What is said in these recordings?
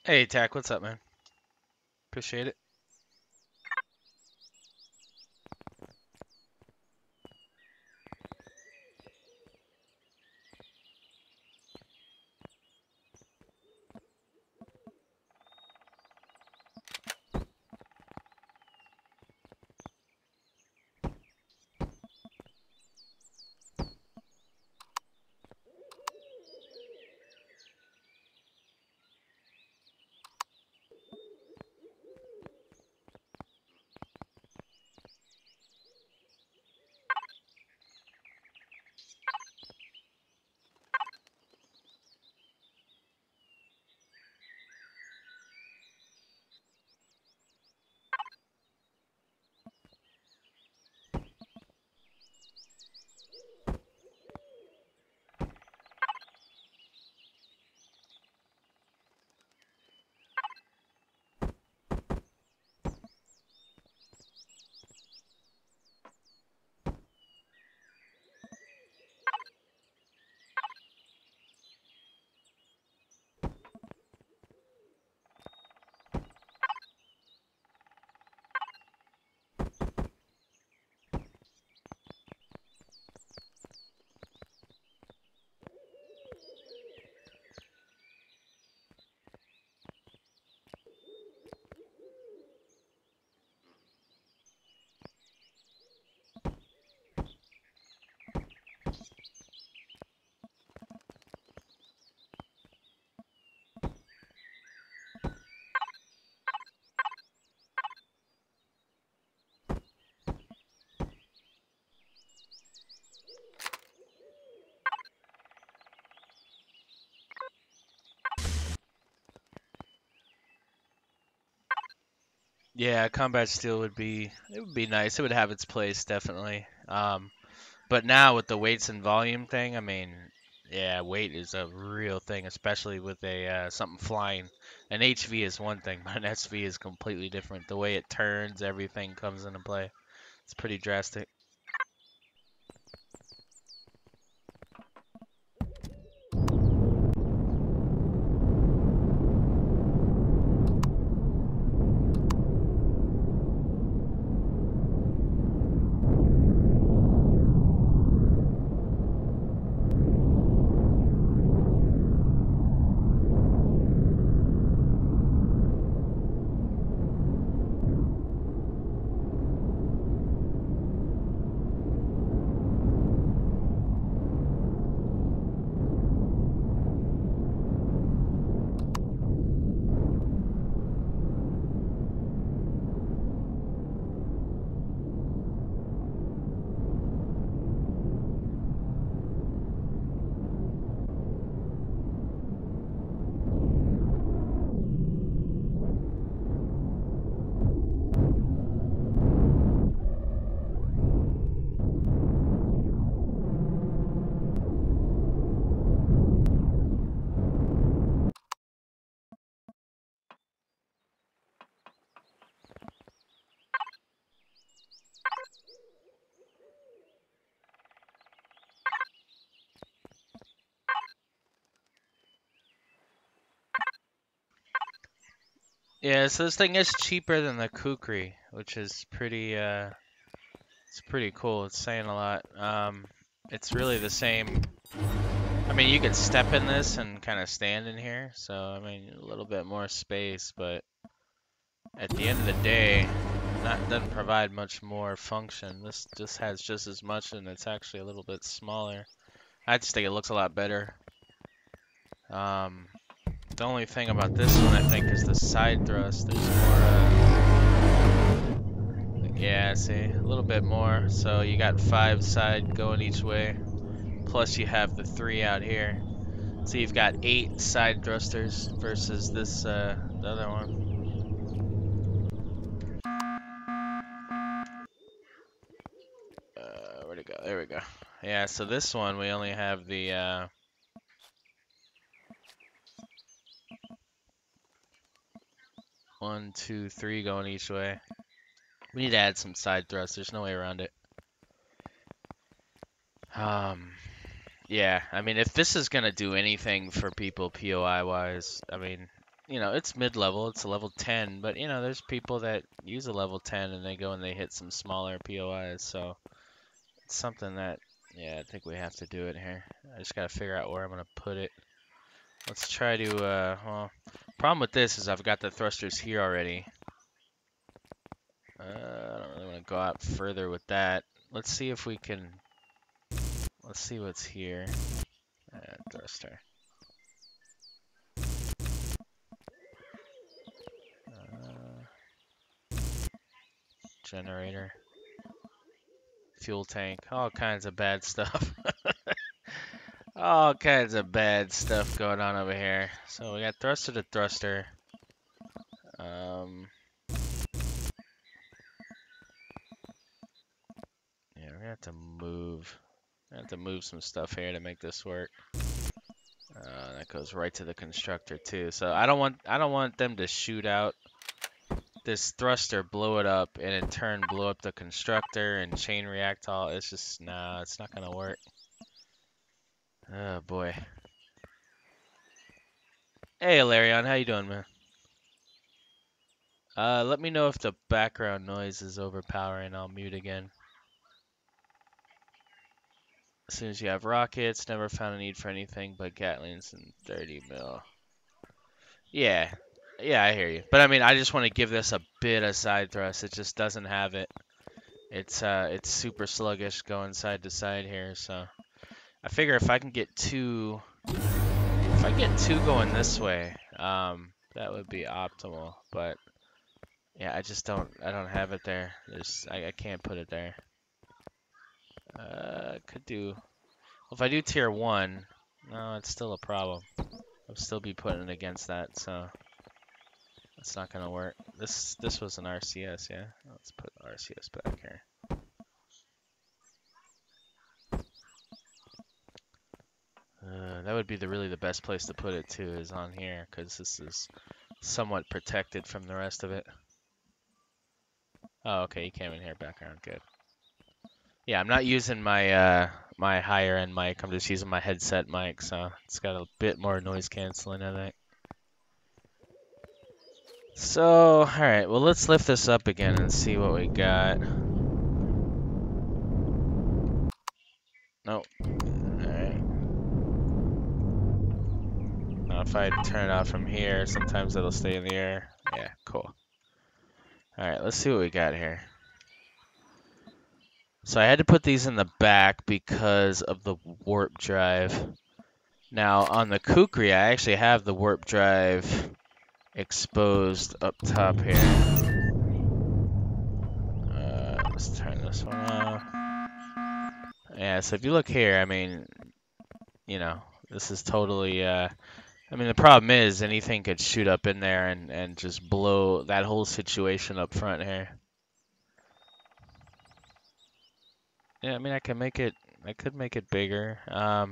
Hey, Tack, what's up, man? Appreciate it. Yeah, combat steel would be nice. It would have its place, definitely. But now with the weights and volume thing, I mean, yeah, weight is a real thing, especially with a something flying. An HV is one thing, but an SV is completely different. The way it turns, everything comes into play. It's pretty drastic. Yeah, so this thing is cheaper than the Kukri, which is it's pretty cool. It's saying a lot. It's really the same. I mean, you could step in this and kind of stand in here, so I mean, a little bit more space, but at the end of the day, that doesn't provide much more function. This just has just as much, and it's actually a little bit smaller. I just think it looks a lot better. Um, the only thing about this one, I think, is the side thrust. There's more, yeah, see, a little bit more. So you got 5 side going each way, plus you have the 3 out here. So you've got 8 side thrusters versus this, the other one. Where'd it go? There we go. Yeah, so this one we only have the 1, 2, 3 going each way. We need to add some side thrust. There's no way around it. Um, yeah, I mean, if this is gonna do anything for people POI wise, I mean, you know, it's mid-level, it's a level 10, but you know, there's people that use a level 10 and they go and they hit some smaller POIs, so it's something that, yeah, I think we have to do it here. I just gotta figure out where I'm gonna put it. Let's try to, well, problem with this is I've got the thrusters here already. I don't really want to go out further with that. Let's see if we can, let's see what's here. Thruster. Generator. Fuel tank. All kinds of bad stuff. All kinds of bad stuff going on over here. So we got thruster to thruster. Yeah, we're gonna have to move. I have to move some stuff here to make this work. That goes right to the constructor too. So I don't want them to shoot out this thruster, blow it up, and in turn blow up the constructor and chain react all. It's just nah, it's not gonna work. Oh boy. Hey Alarion, how you doing, man? Let me know if the background noise is overpowering. I'll mute again. As soon as you have rockets, never found a need for anything but Gatlings and 30 mil. Yeah, yeah, I hear you. But I mean, I just want to give this a bit of side thrust. It just doesn't have it. It's super sluggish going side to side here. So I figure if I can get two going this way, that would be optimal. But yeah, I don't have it there. I can't put it there. Could do. Well, if I do tier 1, no, it's still a problem. I'll still be putting it against that, so it's not gonna work. This was an RCS, yeah? Let's put RCS back here. That would be really the best place to put it too, is on here, because this is somewhat protected from the rest of it. Oh, okay, you came in here, background, good. Yeah, I'm not using my my higher end mic. I'm just using my headset mic, so it's got a bit more noise canceling, I think. So, all right, well, let's lift this up again and see what we got. Nope. All right. Now, if I turn it off from here, sometimes it'll stay in the air. Yeah, cool. All right, let's see what we got here. So I had to put these in the back because of the warp drive. Now on the Kukri, I actually have the warp drive exposed up top here. Let's turn this one off. Yeah, so if you look here, I mean, you know, this is totally, I mean, the problem is anything could shoot up in there and just blow that whole situation up front here. Yeah, I mean, I could make it bigger. I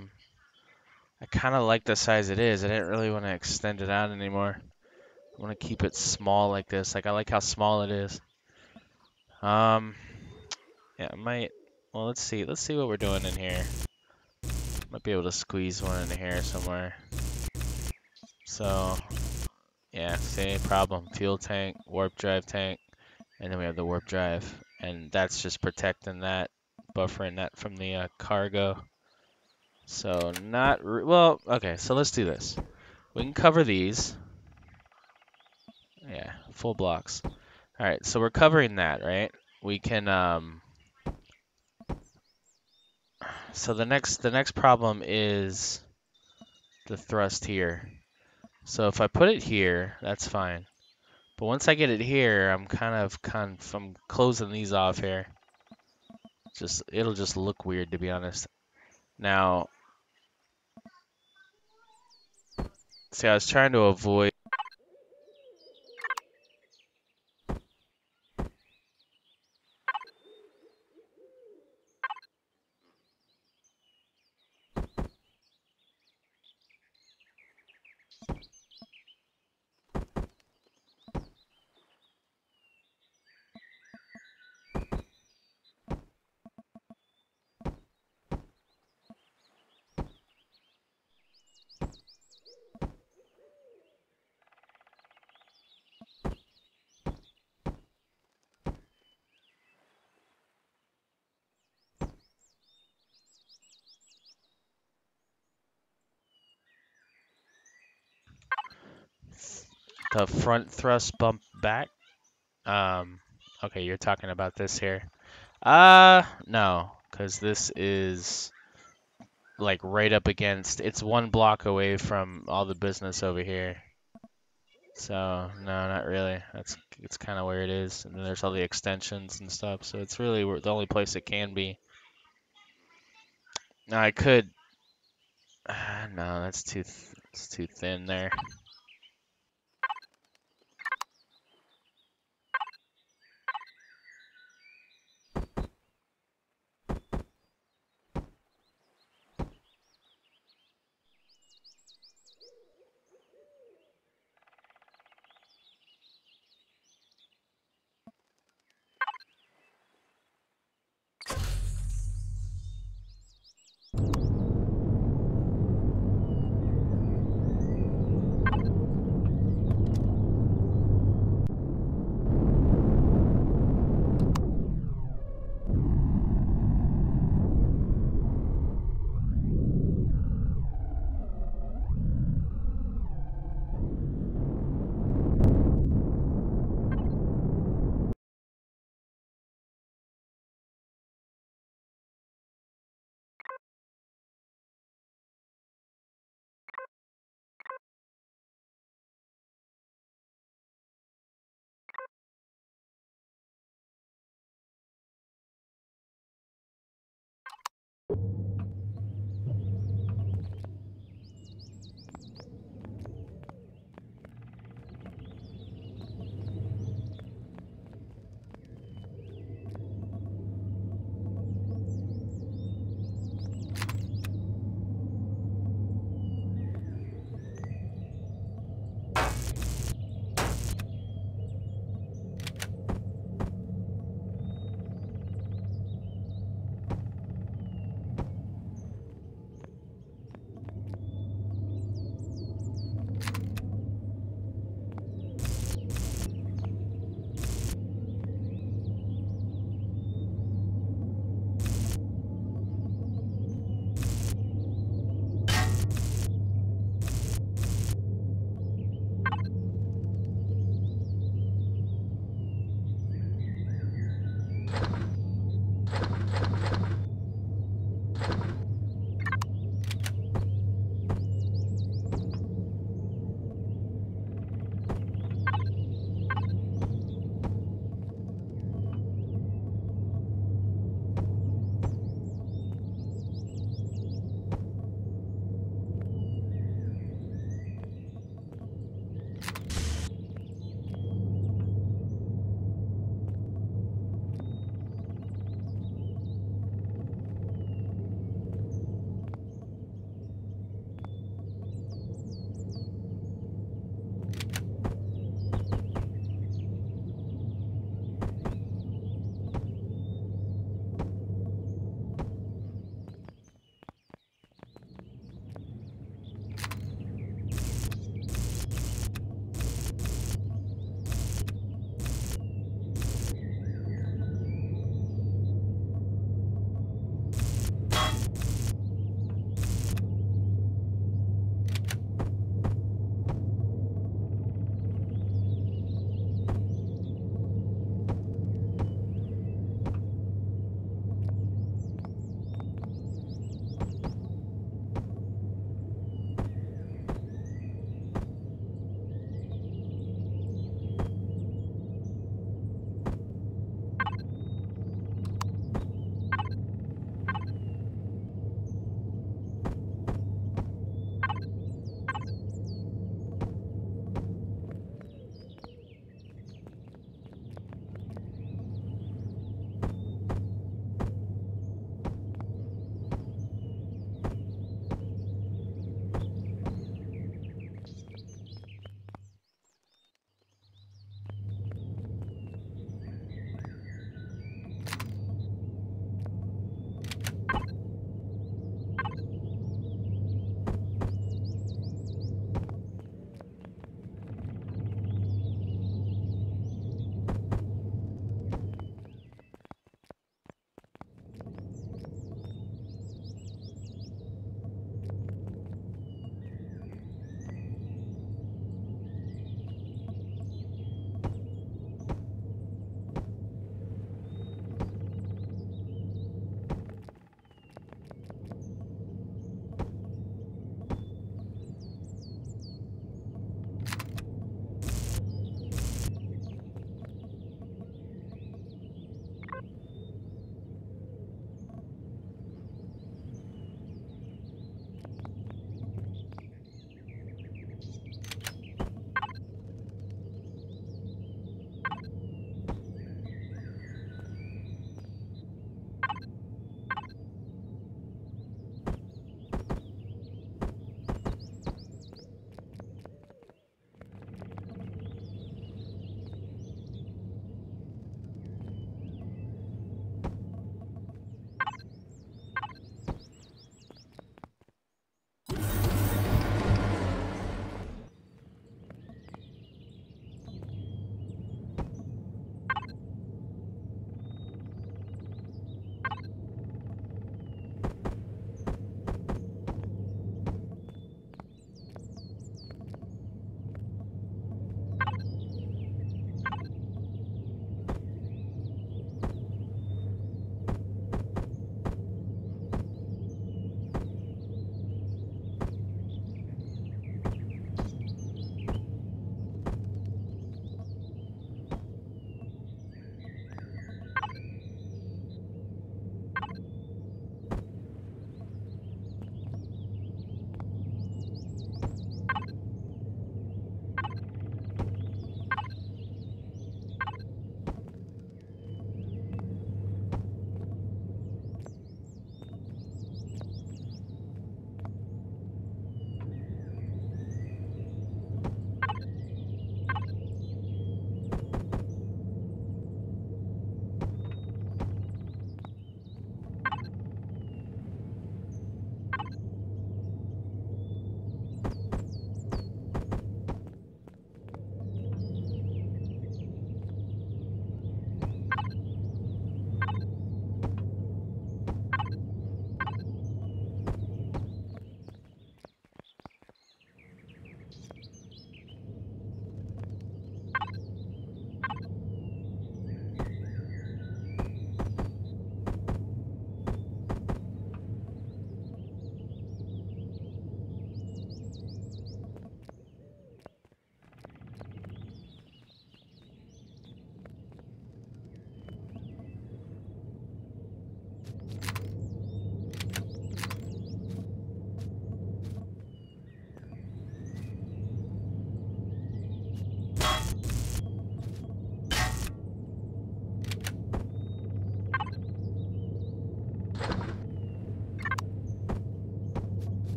kind of like the size it is. I didn't really want to extend it out anymore. I want to keep it small like this. Like, I like how small it is. Yeah, I might. Well, let's see. Let's see what we're doing in here. Might be able to squeeze one in here somewhere. So, yeah, same problem. Fuel tank, warp drive tank, and then we have the warp drive, and that's just protecting that, buffering that from the cargo. So well, okay, so let's do this. We can cover these. Yeah, full blocks. All right, so we're covering that, right? We can so the next problem is the thrust here. So if I put it here, that's fine. But once I get it here, I'm I'm closing these off here. It'll just look weird, to be honest. Now, see, I was trying to avoid. the front thrust bump back. Okay, you're talking about this here. No, because this is like right up against. It's 1 block away from all the business over here. So no, not really. It's kind of where it is, and then there's all the extensions and stuff. So it's really the only place it can be. Now I could. No, it's too thin there.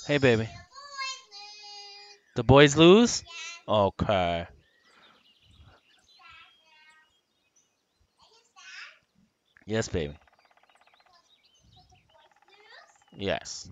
Hey, baby. The boys lose? Okay. Yes, baby. Yes.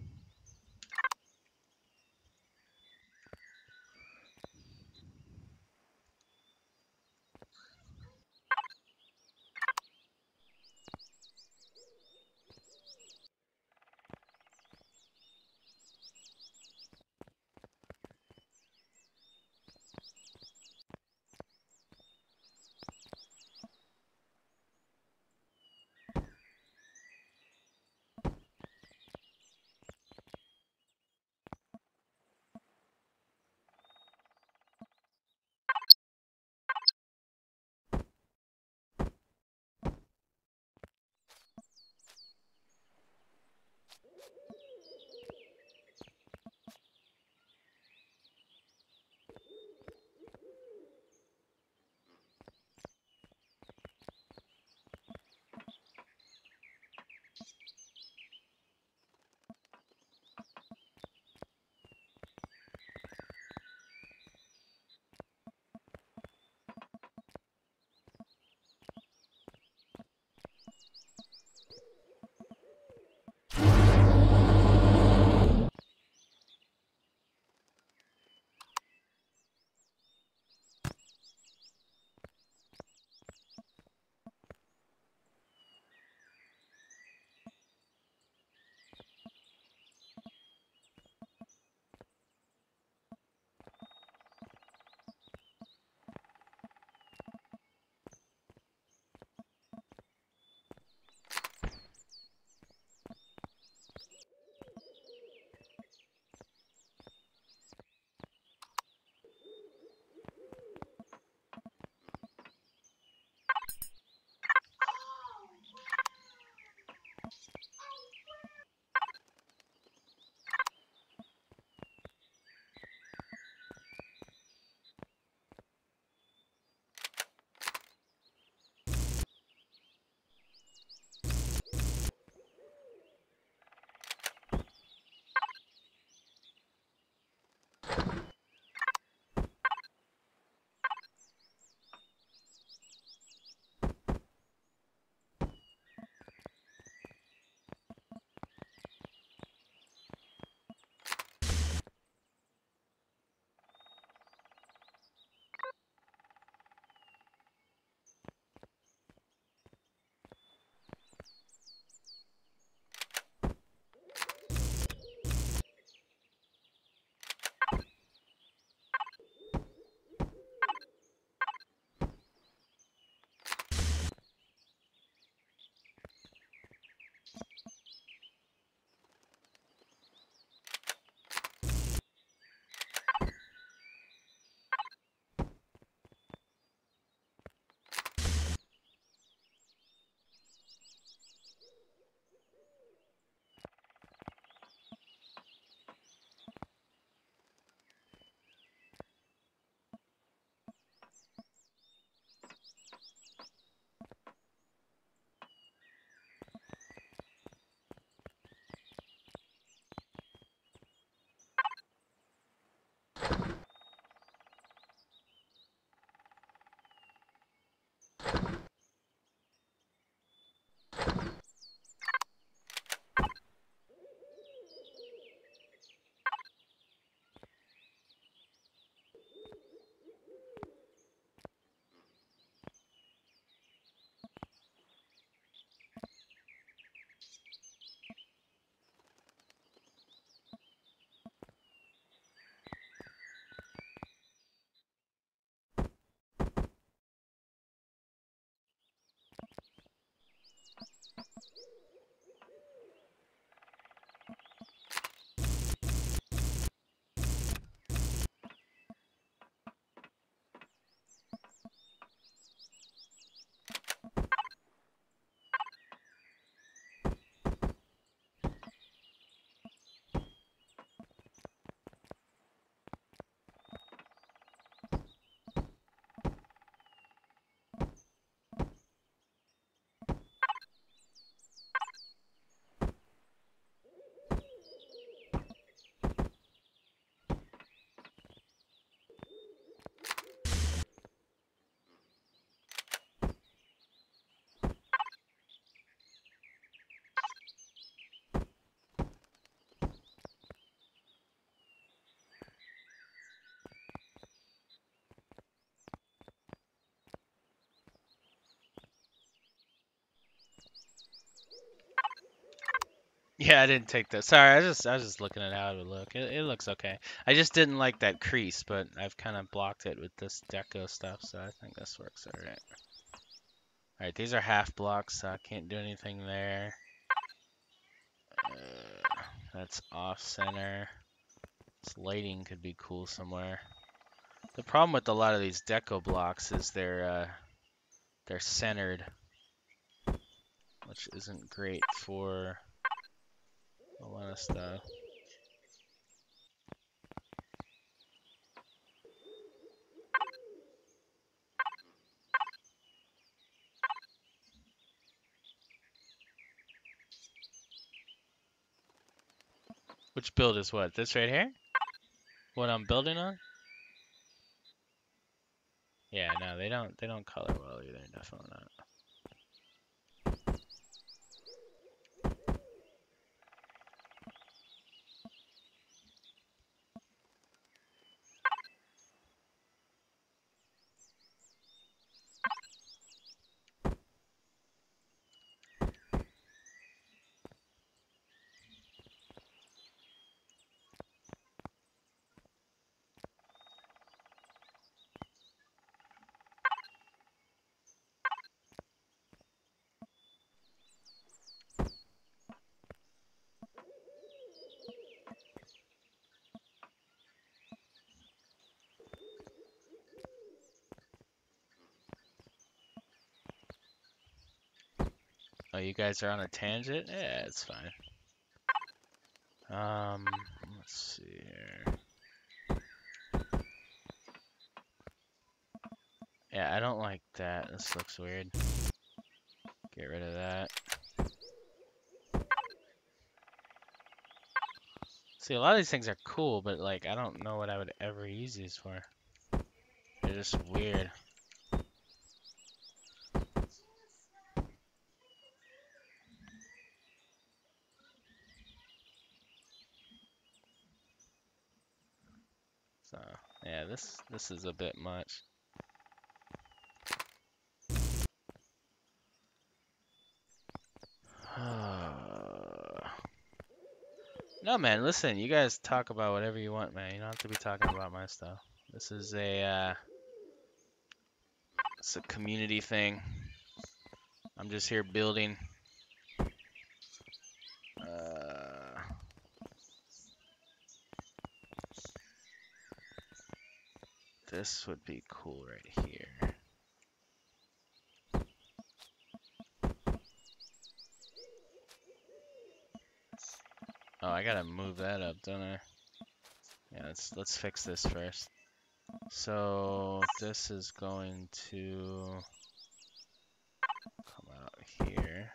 Yeah, I didn't take that. Sorry, I was just looking at how it would look. It looks okay. I just didn't like that crease, but I've kind of blocked it with this deco stuff, so I think this works all right. All right, these are half blocks, so I can't do anything there. That's off center. This lighting could be cool somewhere. The problem with a lot of these deco blocks is they're centered, which isn't great for a lot of stuff. Which build is what? This right here? What I'm building on? Yeah, no, they don't color well either, definitely not. Oh, you guys are on a tangent? Yeah, it's fine. Let's see here. Yeah, I don't like that. This looks weird. Get rid of that. See, a lot of these things are cool, but like, I don't know what I would ever use these for. They're just weird. So, yeah, this is a bit much. No, man, listen, you guys talk about whatever you want, man. You don't have to be talking about my stuff. This is it's a community thing. I'm just here building. This would be cool right here. Oh, I gotta move that up, don't I? Yeah, let's fix this first. So this is going to come out here.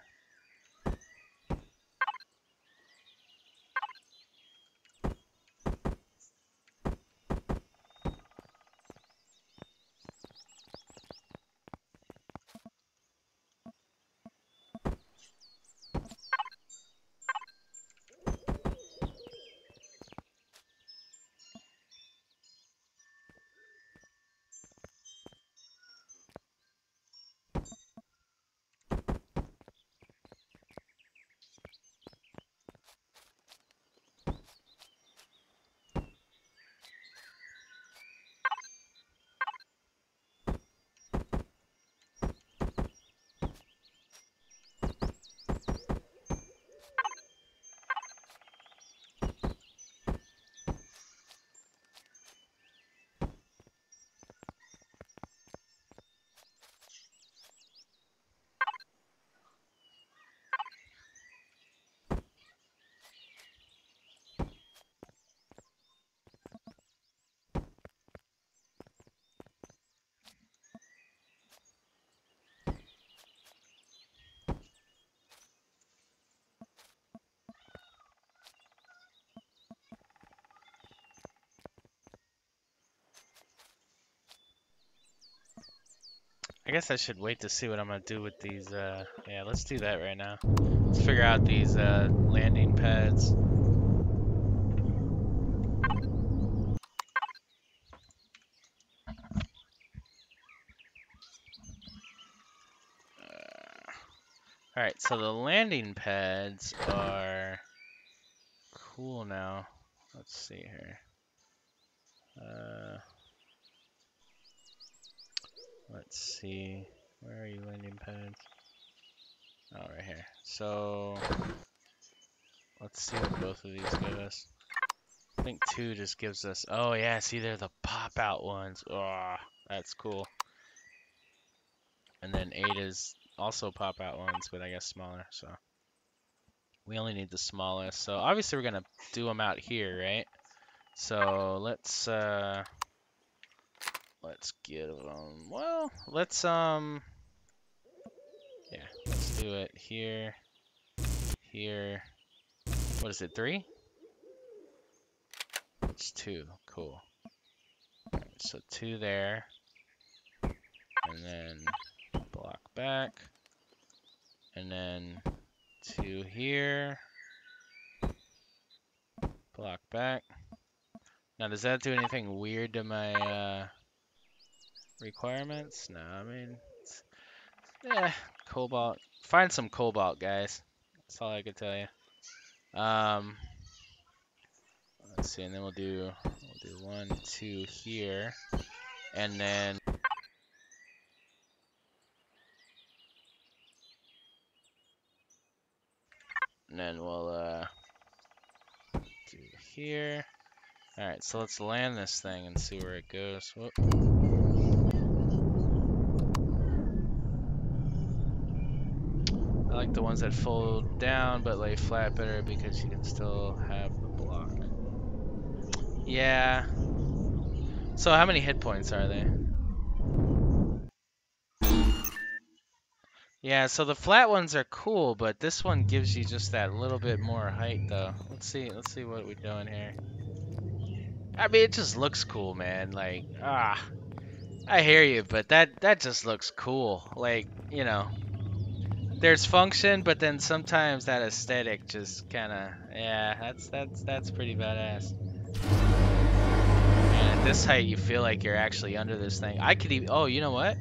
I guess I should wait to see what I'm gonna do with these. Yeah, let's do that right now. Let's figure out these landing pads. All right, so the landing pads are cool now. Let's see here. Let's see. Where are you, landing pads? Oh, right here. So let's see what both of these give us. I think 2 just gives us. Oh yeah, see, they're the pop out ones. Oh, that's cool. And then 8 is also pop out ones, but I guess smaller. So we only need the smallest. So obviously we're gonna do them out here, right? So let's get them. Well, let's yeah, let's do it here, here. What is it? 3? It's 2. Cool. Right, so 2 there, and then block back, and then 2 here, block back. Now, does that do anything weird to my requirements? No, I mean, cobalt. Find some cobalt, guys. That's all I could tell you. Let's see, and then we'll do 1, 2 here, and then we'll do here. All right, so let's land this thing and see where it goes. Whoop. I like the ones that fold down but lay flat better because you can still have the block. Yeah. So how many hit points are they? Yeah, so the flat ones are cool, but this one gives you just that little bit more height though. Let's see what we're doing here. I mean, it just looks cool, man. Like, I hear you, but that just looks cool. Like, you know, there's function, but then sometimes that aesthetic just kind of, yeah, that's pretty badass. And at this height, you feel like you're actually under this thing. I could even, oh, you know what?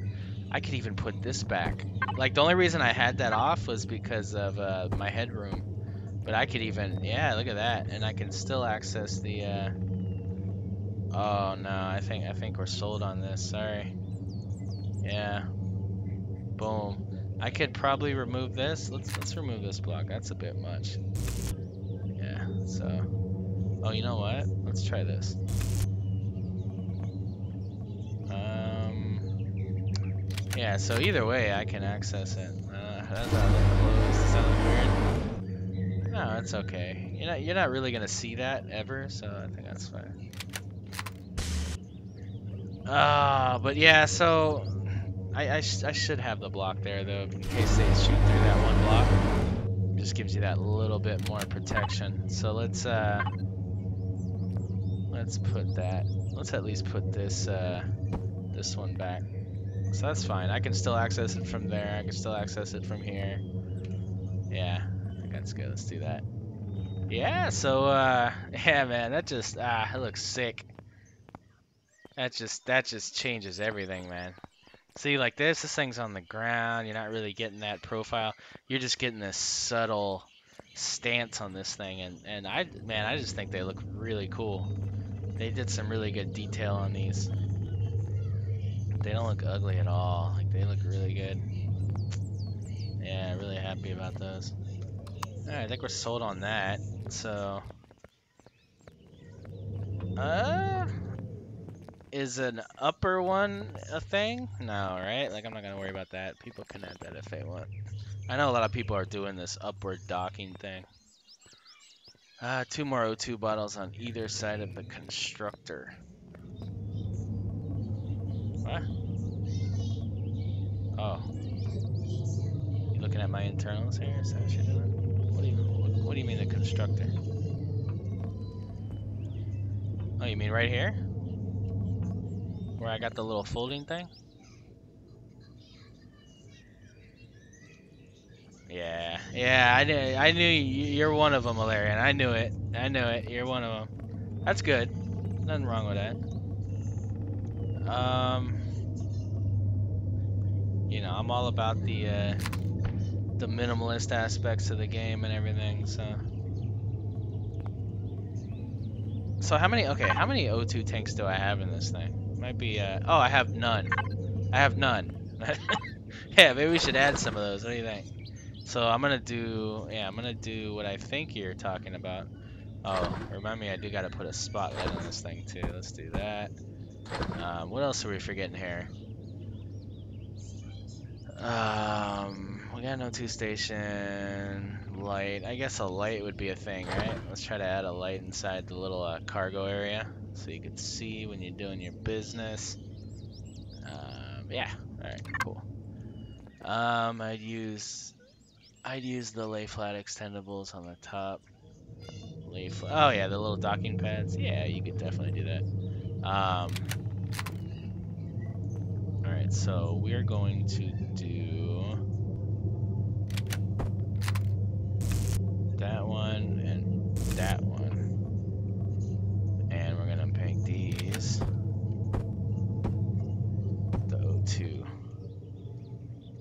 I could even put this back. Like, the only reason I had that off was because of my headroom. But I could even, yeah, look at that, and I can still access the. Oh no, I think we're sold on this. Sorry. Yeah. Boom. I could probably remove this. Let's remove this block. That's a bit much. Yeah. So. Oh, you know what? Let's try this. Yeah. So either way, I can access it. Does that look closed? Does that look weird? No, it's okay. You're not really gonna see that ever, so I think that's fine. But yeah. So. I should have the block there though, in case they shoot through that one block. It just gives you that little bit more protection. So let's put that. Let's at least put this this one back. So that's fine. I can still access it from there. I can still access it from here. Yeah, I think that's good. Let's do that. Yeah. So yeah, man, that just it looks sick. That just changes everything, man. See, like this thing's on the ground. You're not really getting that profile. You're just getting this subtle stance on this thing, and I just think they look really cool. They did some really good detail on these. They don't look ugly at all. Like, they look really good. Yeah, really happy about those. All right, I think we're sold on that. So, is an upper one a thing? No, right? Like, I'm not gonna worry about that. People can add that if they want. I know a lot of people are doing this upward docking thing. 2 more O2 bottles on either side of the constructor. What? Oh. You looking at my internals here? Is that what you're doing? What do you mean the constructor? Oh, you mean right here? Where I got the little folding thing? Yeah, I knew you're one of them, Valerian. I knew it. You're one of them. That's good. Nothing wrong with that. You know, I'm all about the minimalist aspects of the game and everything. So, So how many? Okay, how many O2 tanks do I have in this thing? Might be. Oh, I have none. I have none. Yeah, maybe we should add some of those. What do you think? So I'm gonna do. Yeah, I'm gonna do what I think you're talking about. Oh, remind me, I do gotta put a spotlight on this thing too. Let's do that. What else are we forgetting here? We got an O2 station, light. I guess a light would be a thing, right? Let's try to add a light inside the little cargo area so you can see when you're doing your business. Yeah. All right. Cool. I'd use the lay flat extendables on the top. Oh yeah, the little docking pads. Yeah, you could definitely do that. All right. So we're going to do that one and that one, and we're gonna make these the O2.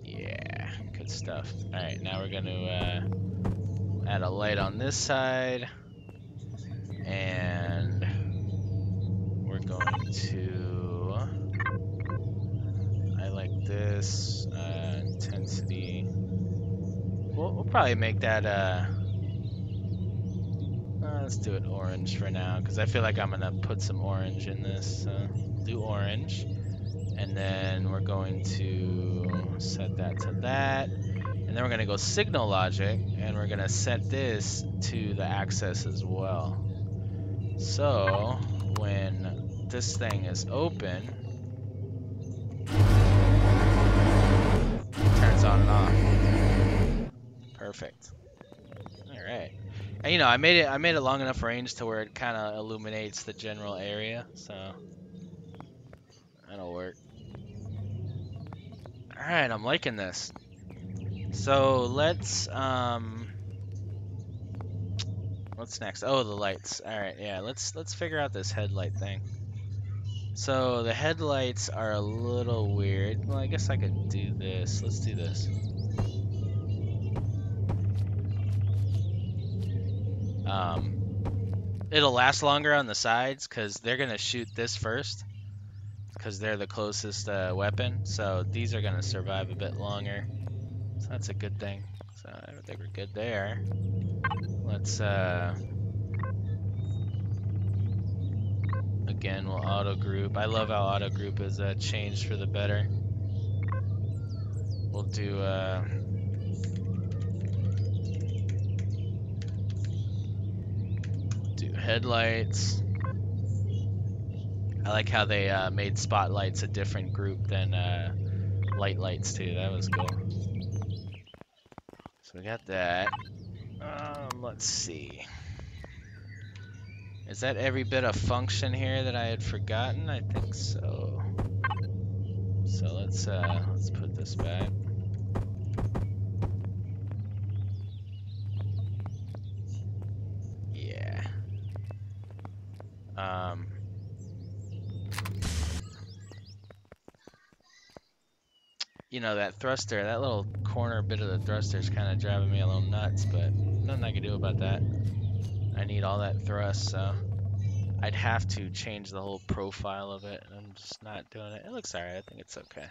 Yeah, good stuff. All right, now we're gonna add a light on this side, and we're going to. I like this intensity. We'll probably make that. Let's do it orange for now, because I feel like I'm gonna put some orange in this. Do orange, and then we're going to set that to that, and then we're gonna go signal logic, and we're gonna set this to the axis as well. So when this thing is open, it turns on and off. Perfect. All right. And I made it long enough range to where it kind of illuminates the general area, so that'll work. All right, I'm liking this. So let's what's next? Oh, the lights. All right, yeah. Let's figure out this headlight thing. So the headlights are a little weird. Well, I guess I could do this. Let's do this. It'll last longer on the sides because they're gonna shoot this first because they're the closest weapon. So these are gonna survive a bit longer. So that's a good thing. So I think we're good there. Let's again, we'll auto group. I love how auto group is changed for the better. We'll do headlights. I like how they made spotlights a different group than light lights too. That was cool. So we got that. Let's see. Is that every bit of function here that I had forgotten? I think so. So let's put this back. Yeah. That thruster, that little corner bit of the thruster is kind of driving me a little nuts, but nothing I can do about that. I need all that thrust, so I'd have to change the whole profile of it, and I'm just not doing it. It looks alright, I think it's okay.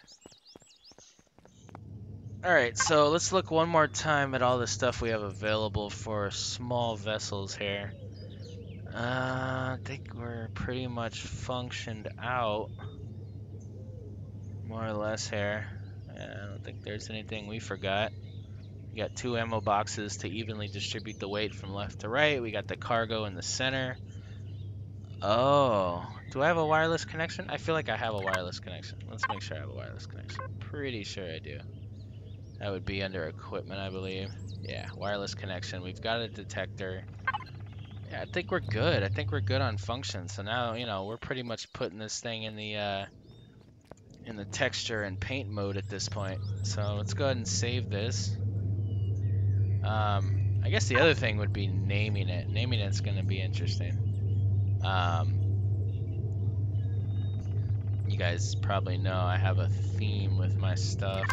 Alright, so let's look one more time at all the stuff we have available for small vessels here. I think we're pretty much functioned out, more or less here. I don't think there's anything we forgot. We got 2 ammo boxes to evenly distribute the weight from left to right. We got the cargo in the center. Oh, do I have a wireless connection? I feel like I have a wireless connection. Let's make sure I have a wireless connection. Pretty sure I do. That would be under equipment, I believe. Yeah, wireless connection. We've got a detector. Yeah, I think we're good. I think we're good on function. So now, we're pretty much putting this thing in the texture and paint mode at this point. So let's go ahead and save this. I guess the other thing would be naming it. Naming it's going to be interesting. You guys probably know I have a theme with my stuff.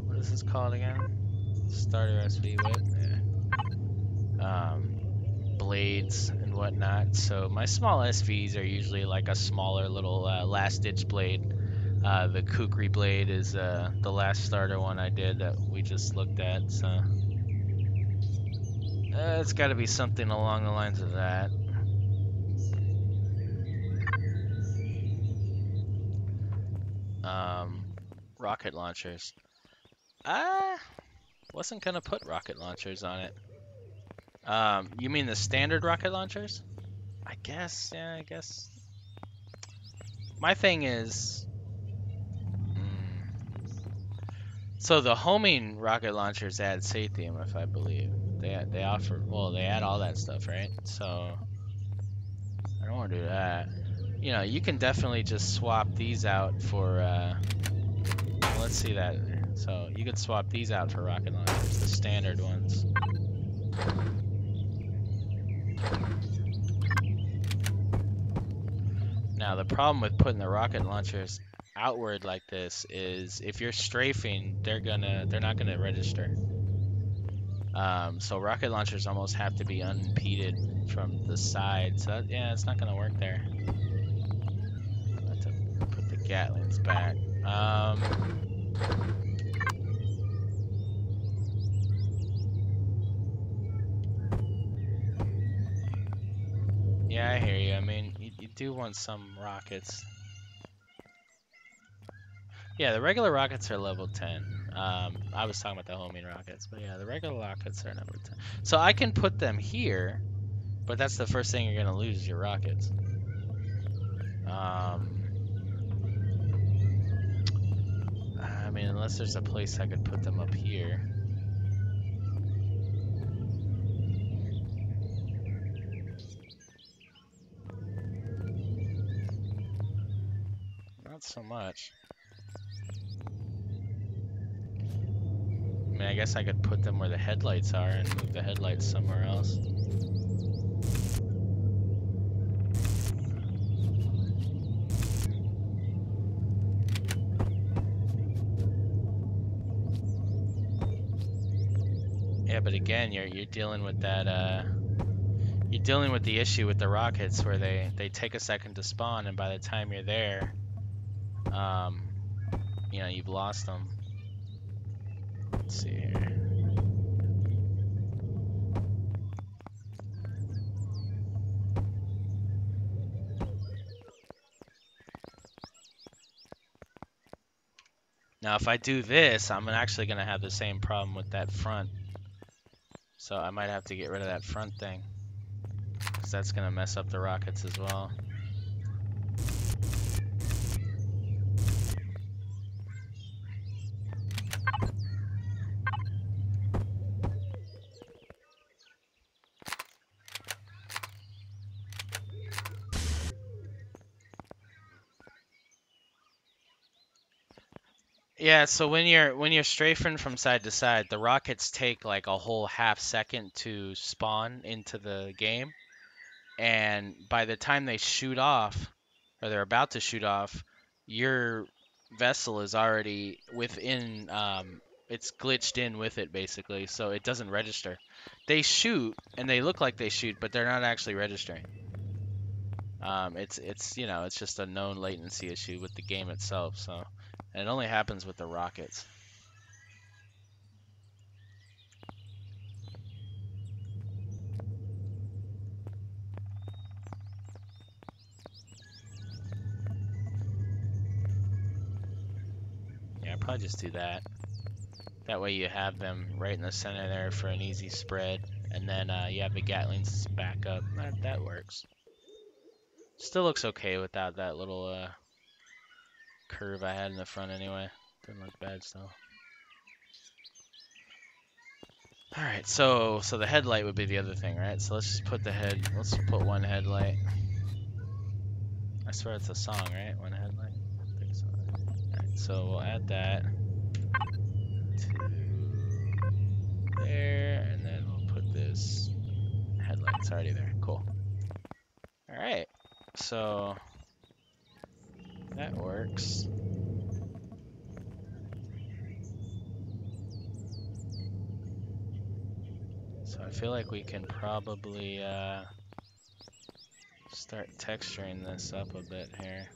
What is this called again? Starter SV whip. Yeah. Blades and whatnot. So my small SVs are usually like a smaller little last-ditch blade. The kukri blade is the last starter one I did that we just looked at. So it's got to be something along the lines of that. Rocket launchers. I wasn't gonna put rocket launchers on it. You mean the standard rocket launchers? I guess, yeah, I guess. My thing is, so the homing rocket launchers add Sathium, if I believe. They offer, well, they add all that stuff, right? So I don't want to do that. You know, you can definitely just swap these out for, well, let's see that. So you could swap these out for rocket launchers, the standard ones. Now the problem with putting the rocket launchers outward like this is if you're strafing, they're not gonna register. So rocket launchers almost have to be unimpeded from the side. So that, yeah, it's not gonna work there. I have to put the Gatlings back. Yeah, I hear you. I mean, you do want some rockets. Yeah, the regular rockets are level 10. I was talking about the homing rockets, but yeah, the regular rockets are level 10. So I can put them here, but that's the first thing you're gonna lose, your rockets. I mean, unless there's a place I could put them up here. Not so much. I mean, I guess I could put them where the headlights are and move the headlights somewhere else. Yeah, but again, you're dealing with that. You're dealing with the issue with the rockets where they take a second to spawn, and by the time you're there, you know, you've lost them. Let's see here. Now, if I do this, I'm actually going to have the same problem with that front. So I might have to get rid of that front thing, because that's going to mess up the rockets as well. Yeah, so when you're strafing from side to side, the rockets take like a whole half second to spawn into the game, and by the time they shoot off, or they're about to shoot off, your vessel is already within, it's glitched in with it basically, so it doesn't register. They shoot, and they look like they shoot, but they're not actually registering. It's you know, it's just a known latency issue with the game itself, so, and it only happens with the rockets. Yeah, I'll probably just do that. That way you have them right in the center there for an easy spread, and then you have the Gatlings back up. That works. Still looks okay without that little curve I had in the front anyway. Didn't look bad still. Alright, so the headlight would be the other thing, right? So let's just put let's put one headlight. I swear it's a song, right? One headlight? I think so. Alright, so we'll add that to there, and then we'll put this headlight's already there. Cool. Alright, so that works. So I feel like we can probably start texturing this up a bit here.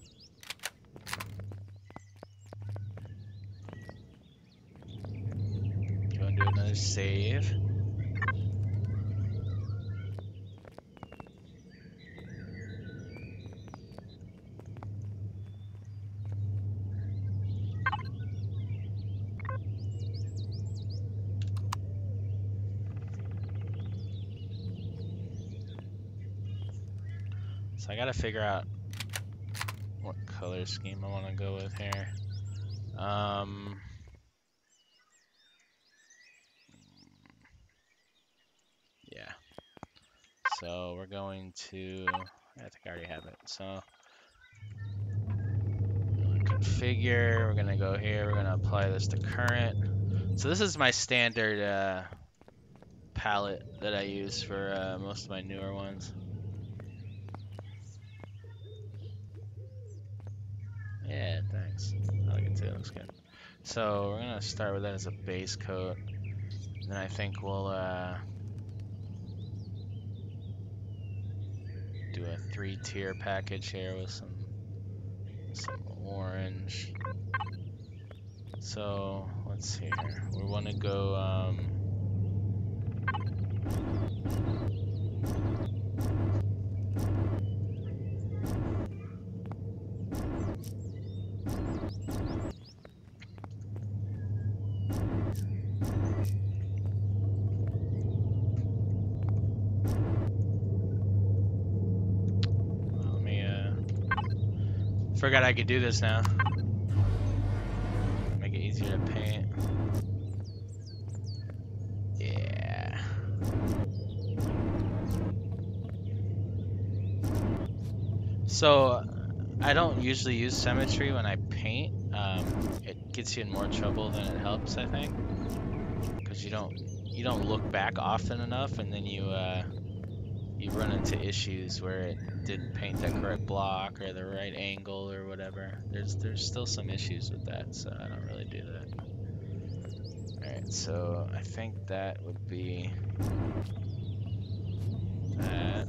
Go and do another save. So I gotta figure out what color scheme I want to go with here. Yeah. So we're going to, I think I already have it. So configure, we're gonna go here, we're gonna apply this to current. So this is my standard palette that I use for most of my newer ones. Yeah, thanks. I like it too, it looks good. So we're gonna start with that as a base coat. Then I think we'll do a 3-tier package here with some orange. So let's see here. We want to go let me forgot I could do this now. Make it easier to paint. Yeah. So I don't usually use symmetry when I paint. It gets you in more trouble than it helps, I think, because you don't look back often enough, and then you run into issues where it didn't paint the correct block or the right angle or whatever. There's still some issues with that, so I don't really do that. Alright, so I think that would be that.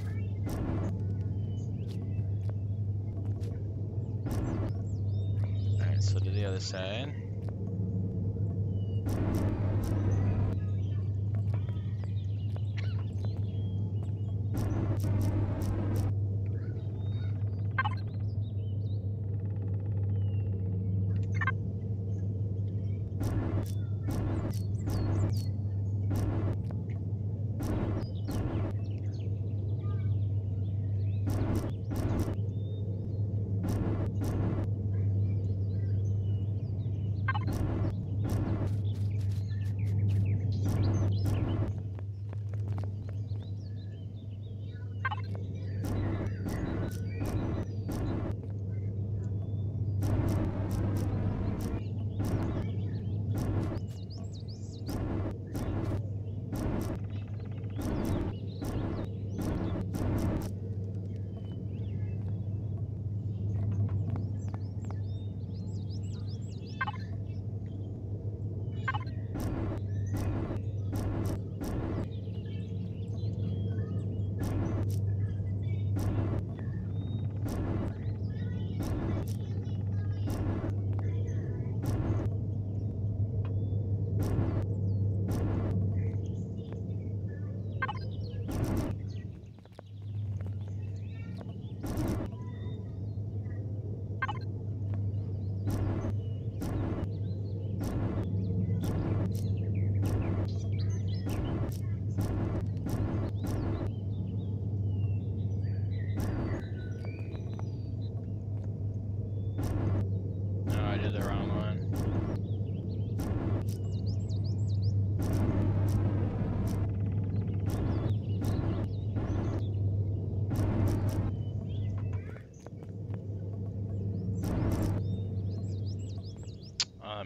Alright, so to the other side.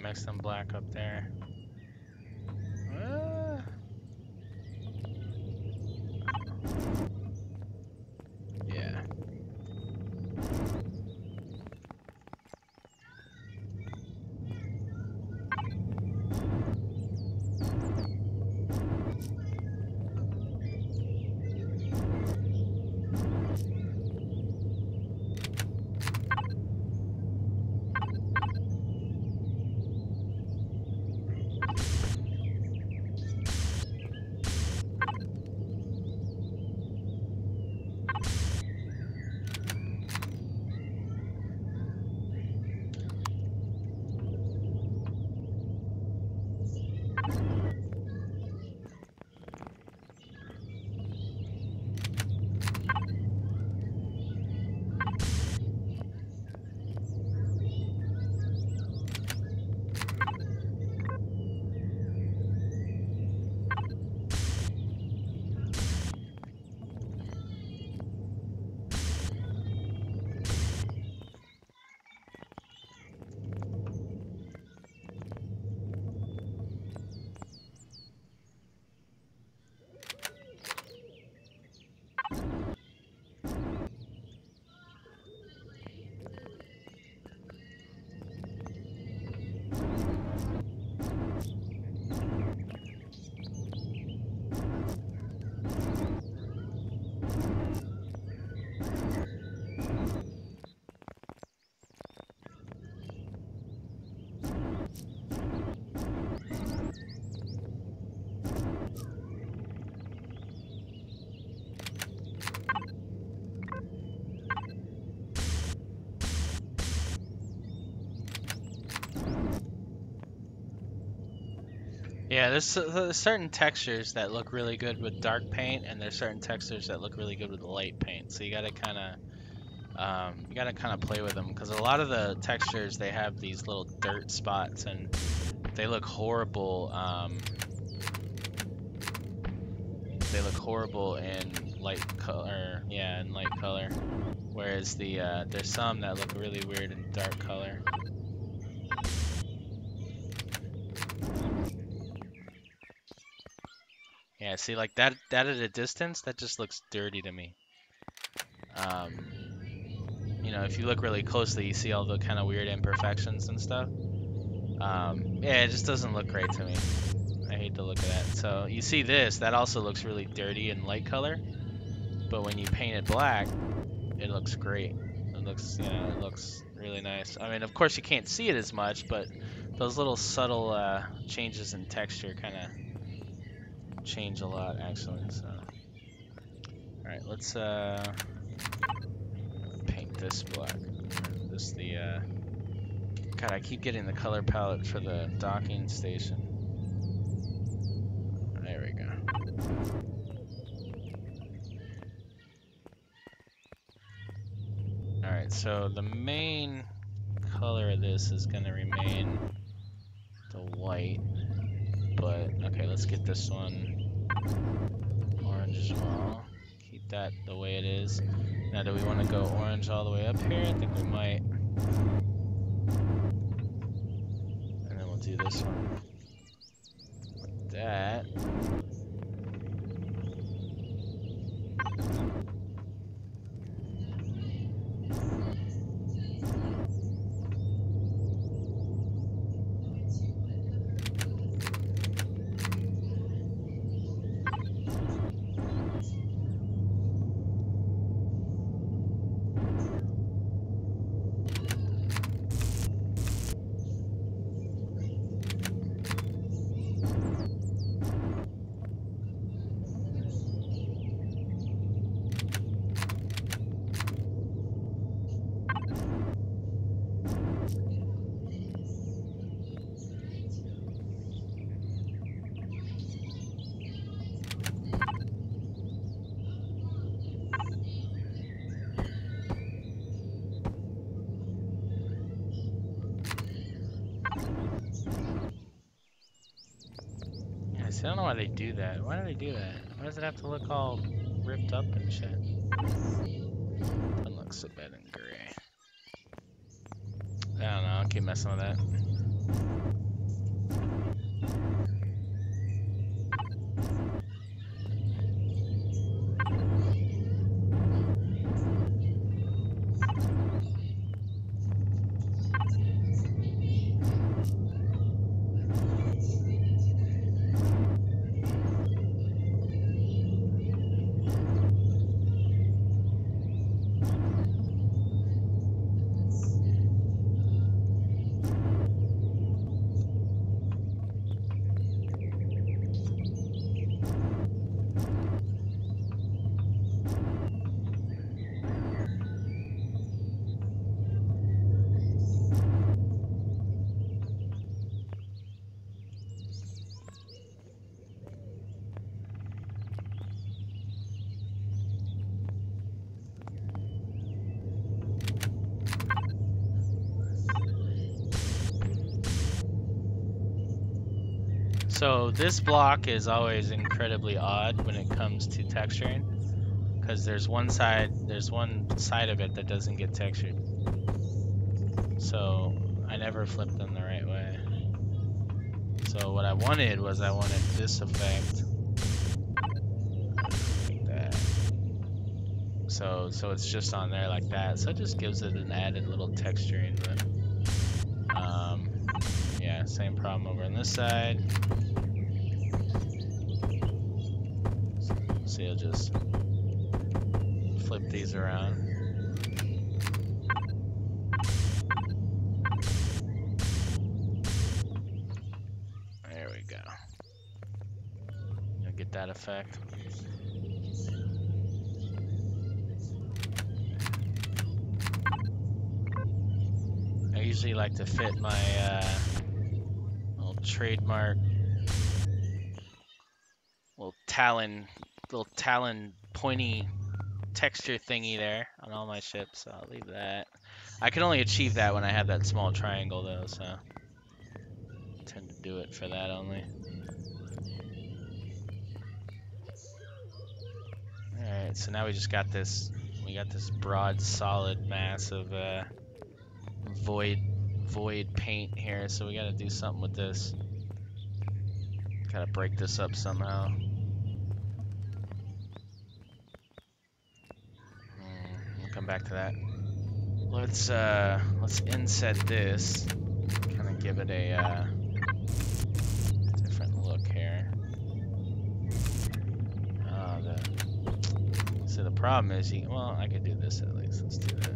Mix some black up there. Yeah. Yeah, there's certain textures that look really good with dark paint, and there's certain textures that look really good with light paint. So you gotta kind of play with them because a lot of the textures they have these little dirt spots, and they look horrible. They look horrible in light color. Yeah, in light color. Whereas there's some that look really weird in dark color. Yeah, see, like that at a distance, that just looks dirty to me. You know, if you look really closely, you see all the kind of weird imperfections and stuff. Yeah, it just doesn't look right to me. I hate to look at that. So you see this, that also looks really dirty in light color. But when you paint it black, it looks great. It looks, you know, it looks really nice. I mean, of course you can't see it as much, but those little subtle changes in texture kind of change a lot, actually. So, all right, let's paint this black. This God, I keep getting the color palette for the docking station. There we go. Alright, so the main color of this is going to remain the white. But, okay, let's get this one orange as well. Keep that the way it is. Now, do we want to go orange all the way up here? I think we might. And then we'll do this one like that. I don't know why they do that. Why do they do that? Why does it have to look all ripped up and shit? Doesn't look so bad in gray. I don't know, I'll keep messing with that. So this block is always incredibly odd when it comes to texturing, because there's one side of it that doesn't get textured. So I never flipped them the right way. So what I wanted was this effect like that. So it's just on there like that. So it just gives it an added little texturing, but yeah, same problem over on this side. So you'll just flip these around. There we go. You'll get that effect. I usually like to fit my little trademark little talon pointy texture thingy there on all my ships, so I'll leave that. I can only achieve that when I have that small triangle though, so I tend to do it for that only. Alright, so now we just got this, broad solid mass of void paint here, so we gotta do something with this. Gotta break this up somehow. We'll come back to that. Let's inset this. Kind of give it a different look here. So the problem is, well, I could do this at least. Let's do that.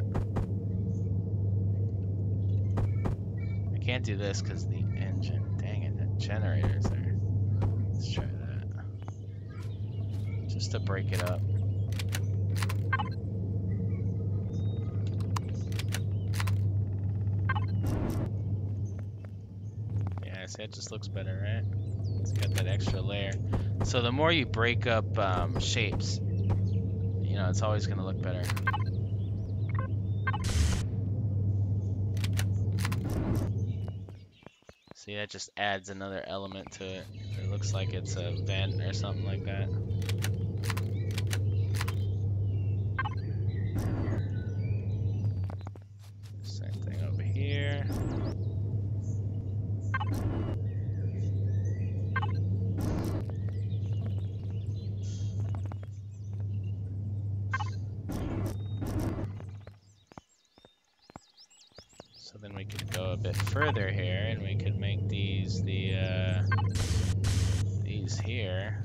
I can't do this because the engine. Dang it, that generator's there. Let's try that. Just to break it up. Yeah, see, it just looks better, right? It's got that extra layer. So the more you break up shapes, you know, it's always going to look better. See, that just adds another element to it. It looks like it's a vent or something like that. Same thing over here. So then we could go a bit further here, and we could make these these here.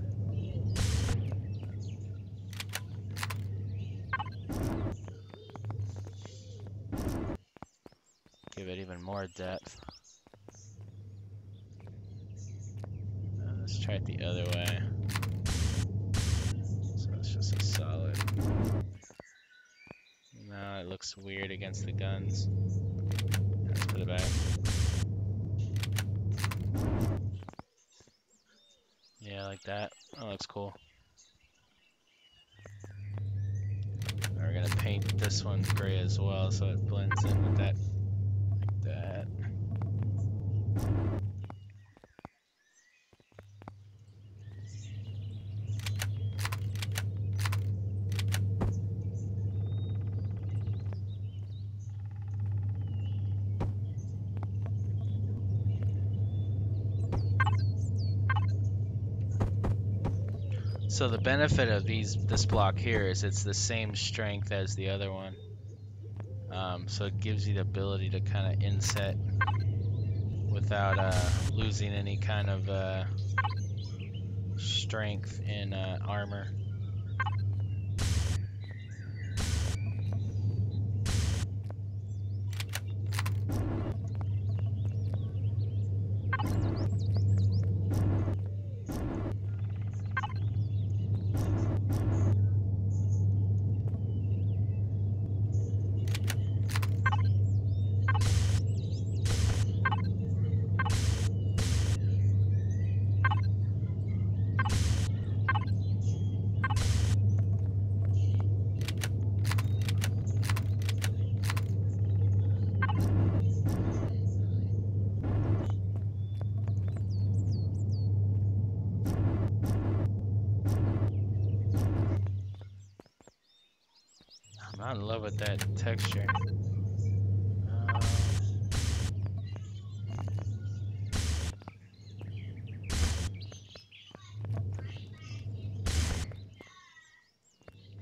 Give it even more depth. Let's try it the other way. So it's just a solid. No, it looks weird against the guns. Let's put it back. Yeah, like that. That looks cool. We're gonna paint this one gray as well, so it blends in with that. Like that. So the benefit of this block here is it's the same strength as the other one. So it gives you the ability to kind of inset without losing any kind of strength in armor. I'm not in love with that texture.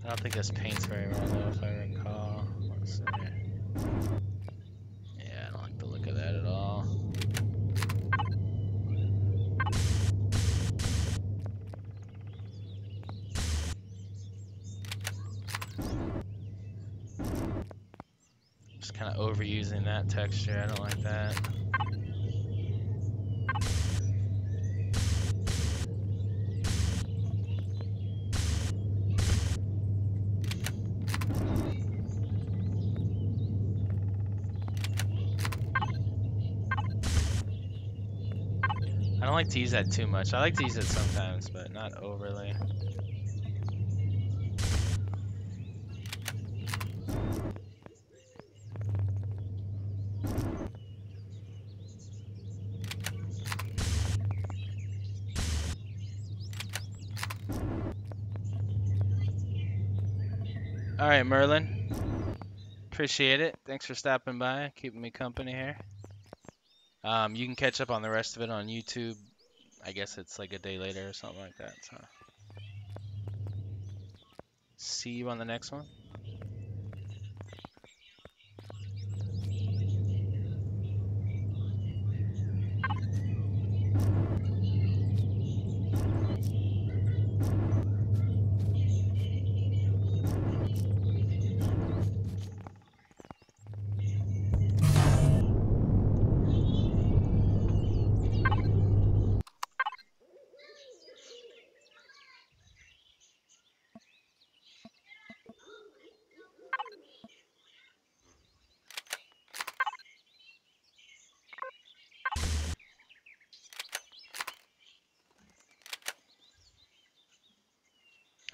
I don't think this paints very well though, if I recall. Let's see. Yeah, I don't like the look of that at all. Just kind of overusing that texture. I don't like that. I don't like to use that too much. I like to use it sometimes, but not overly. All right, Merlin. Appreciate it. Thanks for stopping by, keeping me company here. You can catch up on the rest of it on YouTube. I guess it's like a day later or something like that. So, see you on the next one.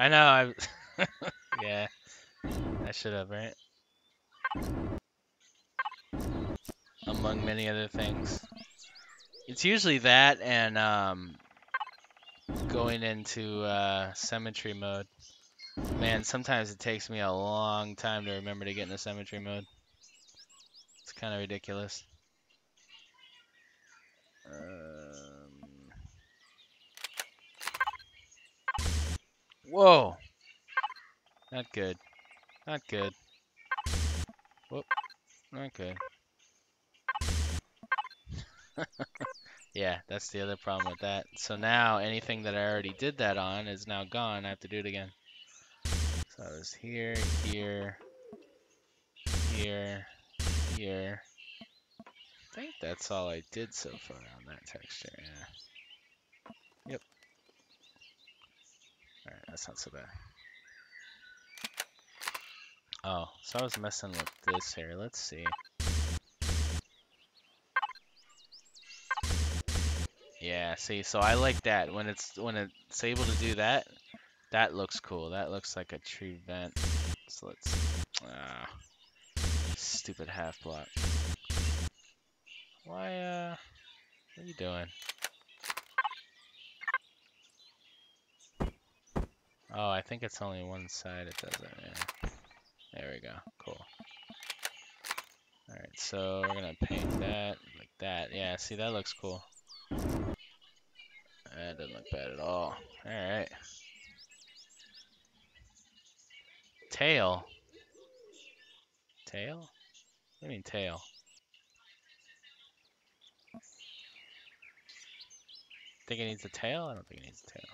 I know. Yeah, I should have, right? Among many other things. It's usually that and going into symmetry mode. Man, sometimes it takes me a long time to remember to get into symmetry mode. It's kind of ridiculous. Whoa! Not good. Not good. Whoop. Not good. Yeah, that's the other problem with that. So now anything that I already did that on is now gone. I have to do it again. So I was here, here, here, here. I think that's all I did so far on that texture. Yeah. Yep. Alright, that's not so bad. Oh, so I was messing with this here. Let's see. Yeah, see, so I like that. When it's able to do that, that looks cool. That looks like a tree vent. So let's stupid half block. Why what are you doing? Oh, I think it's only one side it does it, yeah. There we go. Cool. Alright, so we're gonna paint that like that. Yeah, see, that looks cool. That doesn't look bad at all. Alright. Tail? Tail? What do you mean tail? Think it needs a tail? I don't think it needs a tail.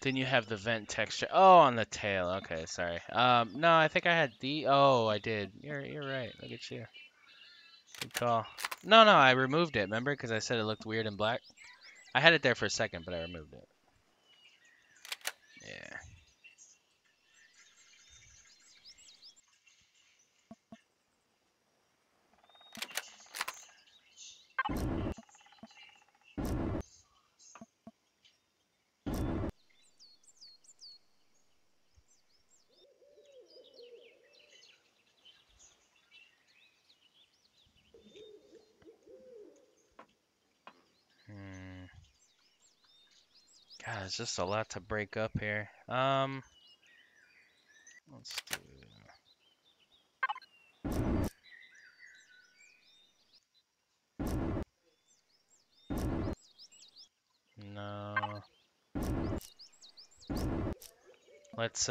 Didn't you have the vent texture? Oh, on the tail. Okay, sorry. No, I think I had the. Oh, I did. You're right. Look at you. Good call. No, I removed it. Remember, because I said it looked weird in black. I had it there for a second, but I removed it. Yeah. God, it's just a lot to break up here. Let's do. No. Let's.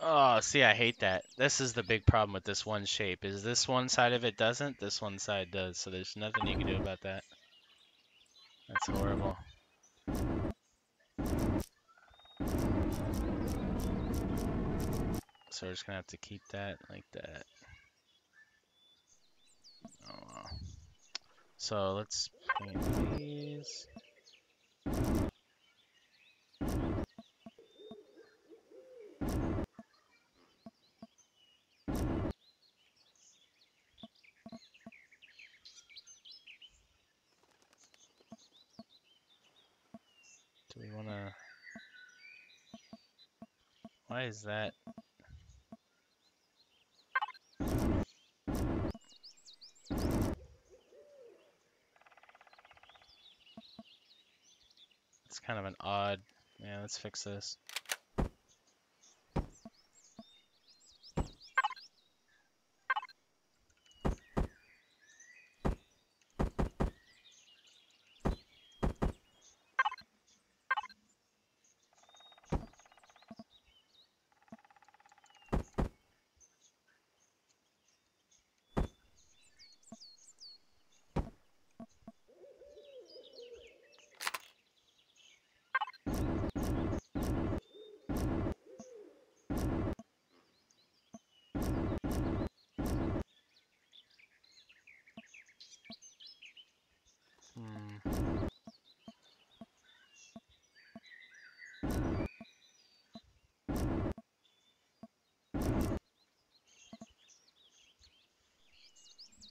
Oh, see, I hate that. This is the big problem with this one shape, is this one side of it doesn't, this one side does, so there's nothing you can do about that. That's horrible. So we're just gonna have to keep that like that. Oh well. So let's paint these. Do we wanna... Why is that? It's kind of an odd... Yeah, let's fix this.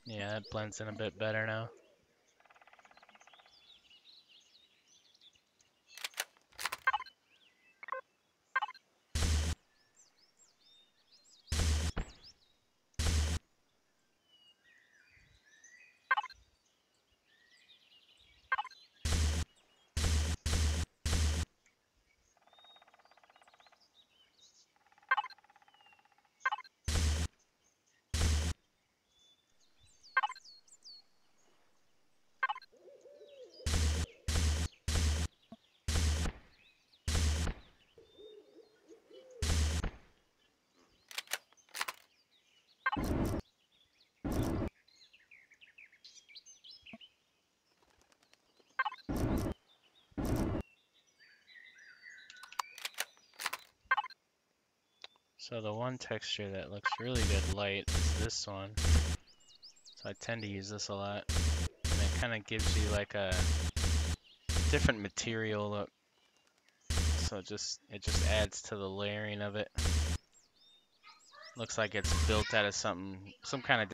Yeah, it blends in a bit better now. So the one texture that looks really good light is this one. So I tend to use this a lot. And it kind of gives you like a different material look. So it just adds to the layering of it. Looks like it's built out of some kind of...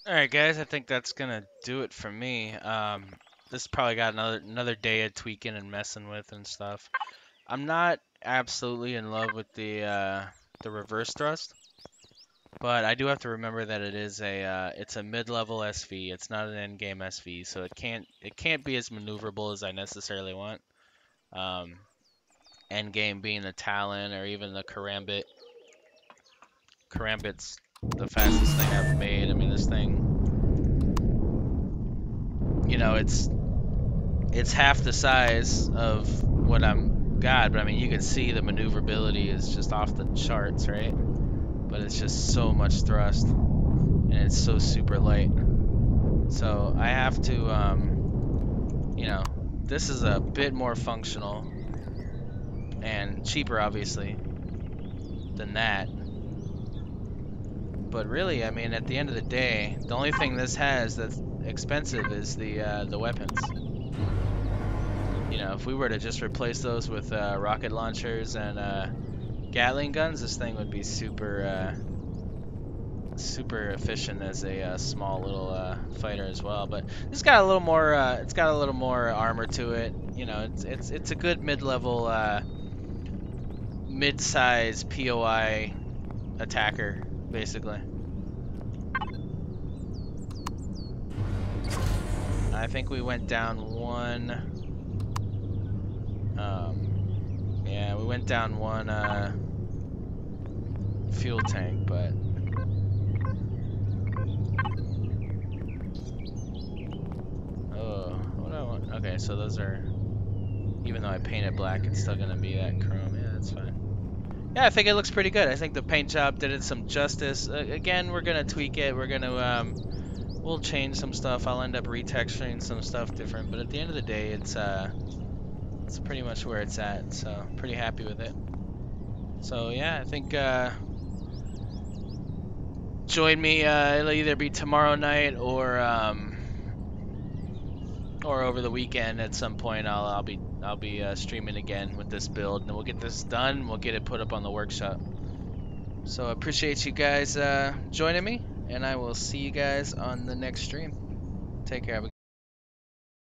Alright guys, I think that's gonna do it for me. This probably got another day of tweaking and messing with and stuff. I'm not absolutely in love with the reverse thrust, but I do have to remember that it's a mid-level SV. It's not an end-game SV, so it can't be as maneuverable as I necessarily want. End game being the Talon or even the Karambit. Karambit's the fastest thing I've made. I mean, this thing, you know, it's half the size of what I'm got, but I mean, you can see the maneuverability is just off the charts, right? But it's just so much thrust, and it's so super light. So I have to, you know, this is a bit more functional and cheaper, obviously, than that. But really, I mean, at the end of the day, the only thing this has that's expensive is the weapons. You know, if we were to just replace those with rocket launchers and Gatling guns, this thing would be super super efficient as a small little fighter as well. But it's got a little more armor to it. You know, it's a good mid-level mid-size POI attacker, basically. I think we went down one. Yeah, we went down one fuel tank, but oh, what do I want? Okay, so those are, even though I painted black, it's still gonna be that chrome. Yeah, that's fine. Yeah, I think it looks pretty good. I think the paint job did it some justice. Again, we're gonna tweak it. We're gonna we'll change some stuff. I'll end up retexturing some stuff different, but at the end of the day, it's pretty much where it's at. So pretty happy with it. So yeah, I think join me. It'll either be tomorrow night or over the weekend at some point. I'll be streaming again with this build, and we'll get this done. We'll get it put up on the workshop. So I appreciate you guys joining me, and I will see you guys on the next stream. Take care.